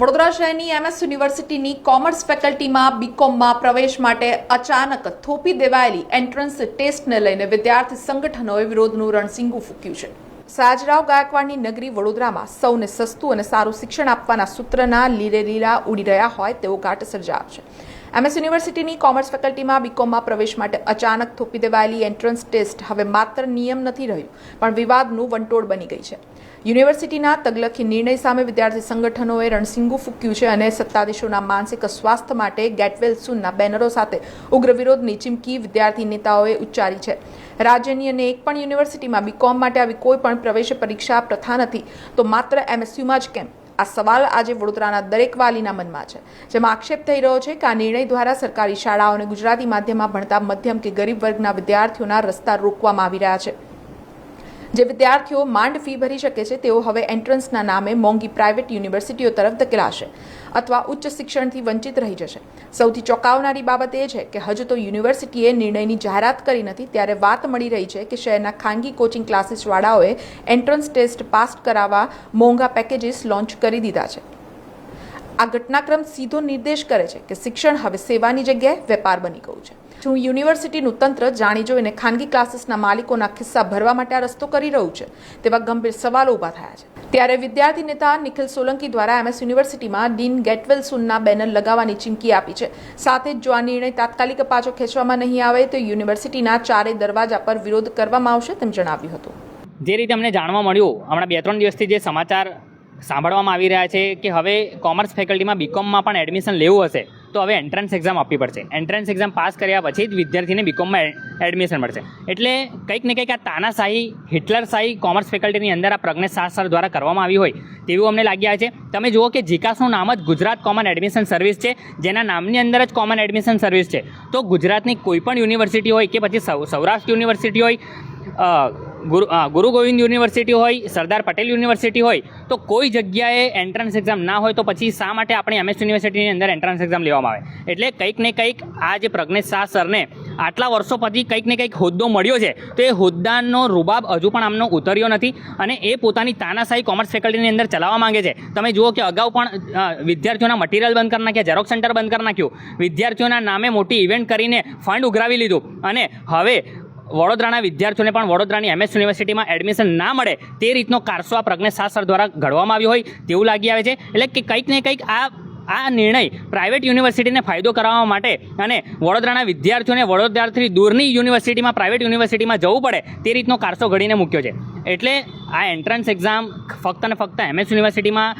વડોદરા શહેરની એમએસ યુનિવર્સિટીની કોમર્સ ફેકલ્ટીમાં બીકોમમાં પ્રવેશ માટે અચાનક થોપી દેવાયેલી એન્ટ્રન્સ ટેસ્ટને લઈને વિદ્યાર્થી સંગઠનોએ વિરોધનું રણસીંગું ફૂંક્યું છે. સયાજીરાવ ગાયકવાડની નગરી વડોદરામાં સૌને સસ્તું અને સારું શિક્ષણ આપવાના સૂત્રના લીરે લીલા ઉડી રહ્યા હોય તેવો ઘાટ સર્જાયો છે. એમએસ યુનિવર્સિટીની કોમર્સ ફેકલ્ટીમાં બીકોમમાં પ્રવેશ માટે અચાનક થોપી દેવાયેલી એન્ટ્રન્સ ટેસ્ટ હવે માત્ર નિયમ નથી રહ્યું પણ વિવાદનું વંટોળ બની ગઈ છે. યુનિવર્સિટીના તગલખી નિર્ણય સામે વિદ્યાર્થી સંગઠનોએ રણસીંગું ફૂંક્યું છે અને સત્તાધીશોના માનસિક સ્વાસ્થ્ય માટે ગેટ વેલ સૂનના બેનરો સાથે ઉગ્ર વિરોધની ચીમકી વિદ્યાર્થી નેતાઓએ ઉચ્ચારી છે. રાજ્યની અને એક પણ યુનિવર્સિટીમાં બીકોમ માટે આવી કોઈ પણ પ્રવેશ પરીક્ષા પ્રથા નથી તો માત્ર એમએસયુમાં જ કેમ? આ સવાલ આજે વડોદરાના દરેક વાલીના મનમાં છે, જેમાં આક્ષેપ થઈ રહ્યો છે કે આ નિર્ણય દ્વારા સરકારી શાળાઓ અને ગુજરાતી માધ્યમમાં ભણતા મધ્યમ કે ગરીબ વર્ગના વિદ્યાર્થીઓના રસ્તા રોકવામાં આવી રહ્યા છે. જે વિદ્યાર્થીઓ માંડ ફી ભરી શકે છે તેઓ હવે એન્ટ્રન્સના નામે મોંઘી પ્રાઇવેટ યુનિવર્સિટીઓ તરફ ધકેલાશે અથવા ઉચ્ચ શિક્ષણથી વંચિત રહી જશે. સૌથી ચોંકાવનારી બાબત એ છે કે હજુ તો યુનિવર્સિટીએ નિર્ણયની જાહેરાત કરી નથી ત્યારે વાત મળી રહી છે કે શહેરના ખાનગી કોચિંગ ક્લાસીસવાળાઓએ એન્ટ્રન્સ ટેસ્ટ પાસ કરાવવા મોંઘા પેકેજીસ લોન્ચ કરી દીધા છે. આ ઘટનાક્રમ સીધો નિર્દેશ કરે છે કે શિક્ષણ હવે સેવાની જગ્યાએ વેપાર બની ગયું છે. શું યુનિવર્સિટીનું તંત્ર જાણી જોઈને ખાનગી ક્લાસીસના માલિકોના ખિસ્સા ભરવા માટે આ રસ્તો કરી રહ્યું છે? તેવા ગંભીર સવાલો ઊભા થયા છે. ત્યારે વિદ્યાર્થી નેતા નિખિલ સોલંકી દ્વારા એમએસ યુનિવર્સિટીમાં ડીન ગેટવેલ સૂનના બેનર લગાવવાની ચીમકી આપી છે. સાથે જ જો આ નિર્ણય તાત્કાલિક પાછો ખેંચવામાં નહીં આવે તો યુનિવર્સિટીના ચારે દરવાજા પર વિરોધ કરવામાં આવશે તેમ જણાવ્યું હતું. જે રીતે અમને જાણવા મળ્યું હમણાં 2-3 દિવસથી જે સમાચાર સાંભળવામાં આવી રહ્યા છે કે હવે કોમર્સ ફેકલ્ટીમાં બીકોમમાં પણ એડમિશન લેવું હશે તો હવે એન્ટ્રન્સ એક્ઝામ આપવી પડશે. એન્ટ્રન્સ એક્ઝામ પાસ કર્યા પછી જ વિદ્યાર્થીને બીકોમમાં એડમિશન મળશે. એટલે કંઈક ને કંઈક આ તાનાશાહી હિટલરશાહી કોમર્સ ફેકલ્ટીની અંદર આ પ્રજ્ઞેશ શાહ સર દ્વારા કરવામાં આવી હોય તેવું અમને લાગી આવે છે. તમે જુઓ કે જીકાસનું નામ જ ગુજરાત કોમન એડમિશન સર્વિસ છે, જેના નામની અંદર જ કોમન એડમિશન સર્વિસ છે. તો ગુજરાતની કોઈ પણ યુનિવર્સિટી હોય કે પછી સૌરાષ્ટ્ર યુનિવર્સિટી હોય, ગુરુ ગોવિંદ યુનિવર્સિટી હોય, સરદાર પટેલ યુનિવર્સિટી હોય, તો કોઈ જગ્યાએ એન્ટ્રન્સ એક્ઝામ ના હોય તો પછી શા માટે આપણી એમએસ યુનિવર્સિટીની અંદર એન્ટ્રન્સ એક્ઝામ લેવામાં આવે? એટલે કંઈક ને કંઈક આ જે પ્રજ્ઞેશ શાહ સરને આટલા વર્ષો પછી કંઈક ને કંઈક હોદ્દો મળ્યો છે તો એ હોદ્દાનો રૂબાબ હજુ પણ આમનો ઉતર્યો નથી અને એ પોતાની તાનાશાહી કોમર્સ ફેકલ્ટીની અંદર ચલાવવા માંગે છે. તમે જુઓ કે અગાઉ પણ વિદ્યાર્થીઓના મટીરિયલ બંધ કરી નાખ્યા, ઝેરોક્સ સેન્ટર બંધ કરી નાખ્યું, વિદ્યાર્થીઓના નામે મોટી ઇવેન્ટ કરીને ફંડ ઉઘરાવી લીધું અને હવે વડોદરાના વિદ્યાર્થીઓને પણ વડોદરાની એમએસ યુનિવર્સિટીમાં એડમિશન ના મળે તે રીતનો કારસો આ પ્રજ્ઞેશ શાહ સર દ્વારા ઘડવામાં આવ્યો હોય તેવું લાગી આવે છે. એટલે કે કંઈક ને કંઈક આ નિર્ણય પ્રાઇવેટ યુનિવર્સિટીને ફાયદો કરાવવા માટે અને વડોદરાના વિદ્યાર્થીઓને વડોદરાથી દૂરની યુનિવર્સિટીમાં પ્રાઇવેટ યુનિવર્સિટીમાં જવું પડે તે રીતનો કારસો ઘડીને મૂક્યો છે. એટલે આ એન્ટ્રન્સ એક્ઝામ ફક્ત ને ફક્ત એમએસ યુનિવર્સિટીમાં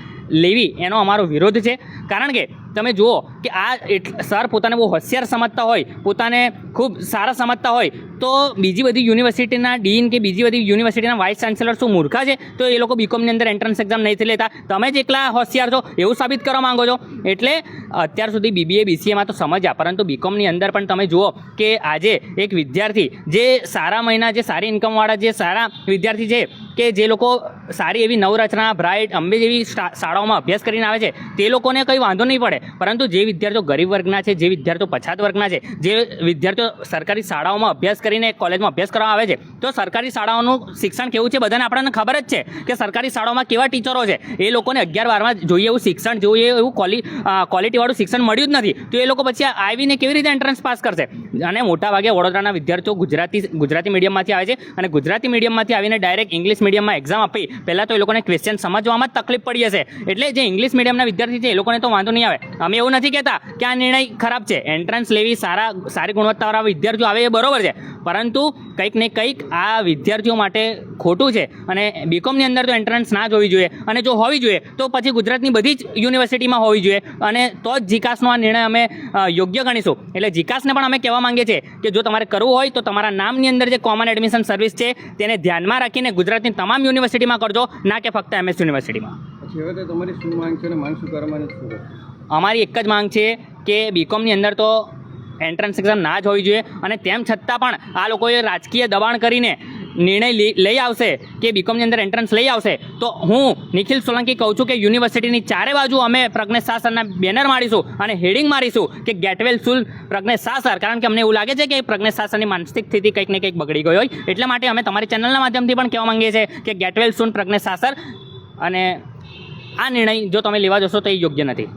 લેવી એનો અમારો વિરોધ છે. કારણ કે તમે જુઓ કે આ સર પોતાને બહુ હોશિયાર સમજતા હોય, પોતાને ખૂબ સારા સમજતા હોય તો બીજી બધી યુનિવર્સિટીના ડીન કે બીજી બધી યુનિવર્સિટીના વાઇસ ચાન્સેલર શું મૂર્ખા છે? તો એ લોકો બીકોમની અંદર એન્ટ્રન્સ એક્ઝામ નથી લેતા. તમે જ એકલા હોશિયાર છો એવું સાબિત કરવા માંગો છો. એટલે અત્યાર સુધી બીબીએ બીસીએમાં તો સમજ્યા, પરંતુ બીકોમની અંદર પણ તમે જુઓ કે આજે એક વિદ્યાર્થી જે સારા મહિના જે સારી ઇન્કમવાળા જે સારા વિદ્યાર્થી છે કે જે લોકો સારી એવી નવરચના, બ્રાઇટ, અંબે જેવી શાળાઓમાં અભ્યાસ કરીને આવે છે તે લોકોને કંઈ વાંધો નહીં પડે, પરંતુ જે વિદ્યાર્થીઓ ગરીબ વર્ગના છે, જે વિદ્યાર્થીઓ પછાત વર્ગના છે, જે વિદ્યાર્થીઓ સરકારી શાળાઓમાં અભ્યાસ કરીને કોલેજમાં અભ્યાસ કરવા આવે છે તો સરકારી શાળાઓનું શિક્ષણ કેવું છે બધાને આપણને ખબર જ છે કે સરકારી શાળાઓમાં કેવા ટીચરો છે. એ લોકોને 11-12માં જોઈએ એવું શિક્ષણ, જોઈએ એવું ક્વોલિટીવાળું શિક્ષણ મળ્યું જ નથી તો એ લોકો પછી આવીને કેવી રીતે એન્ટ્રન્સ પાસ કરશે? અને મોટાભાગે વડોદરાના વિદ્યાર્થીઓ ગુજરાતી મીડિયમમાંથી આવે છે અને ગુજરાતી મીડિયમમાંથી આવીને ડાયરેક્ટ ઇંગ્લિશ મીડિયમમાં એક્ઝામ આપી પહેલાં તો એ લોકોને ક્વેશ્ચન સમજવામાં જ તકલીફ પડી હશે. એટલે જે ઇંગ્લિશ મીડિયમના વિદ્યાર્થી છે એ લોકોને તો વાંધો નહીં આવે. અમે એવું નથી કહેતા કે આ નિર્ણય ખરાબ છે, એન્ટ્રન્સ લેવી સારી ગુણવત્તાવાળા વિદ્યાર્થીઓ આવે એ બરોબર છે, પરંતુ કંઈક ને કંઈક આ વિદ્યાર્થીઓ માટે ખોટું છે અને બીકોમની અંદર તો એન્ટ્રન્સ ના જ હોવી જોઈએ અને જો હોવી જોઈએ તો પછી ગુજરાતની બધી જ યુનિવર્સિટીમાં હોવી જોઈએ અને તો જ જીકાસનો આ નિર્ણય અમે યોગ્ય ગણીશું. એટલે જીકાસને પણ અમે કહેવા માંગીએ છીએ કે જો તમારે કરવું હોય તો તમારા નામની અંદર જે કોમન એડમિશન સર્વિસ છે તેને ધ્યાનમાં રાખીને ગુજરાતની તમામ યુનિવર્સિટીમાં કરજો, ના કે ફક્ત એમએસ યુનિવર્સિટીમાં. અમારી એક જ માંગ છે કે બીકોમની અંદર તો એન્ટ્રન્સ એક્ઝામ ના જ હોવી જોઈએ અને તેમ છતાં પણ આ લોકોએ રાજકીય દબાણ કરીને નિર્ણય લઈ આવશે કે બીકોમની અંદર એન્ટ્રન્સ લઈ આવશે તો હું નિખિલ સોલંકી કહું છું કે યુનિવર્સિટીની ચારે બાજુ અમે પ્રજ્ઞેશ શાહ સરના બેનર મારીશું અને હેડિંગ મારીશું કે ગેટવેલ સૂન પ્રજ્ઞેશ શાહ સર. કારણ કે અમને એવું લાગે છે કે પ્રજ્ઞેશ શાહ સરની માનસિક સ્થિતિ કંઈક ને કંઈક બગડી ગઈ હોય, એટલા માટે અમે તમારી ચેનલના માધ્યમથી પણ કહેવા માંગીએ છીએ કે ગેટવેલ સૂન પ્રજ્ઞેશ શાહ સર. અને આ નિર્ણય જો તમે લેવા જશો તો એ યોગ્ય નથી.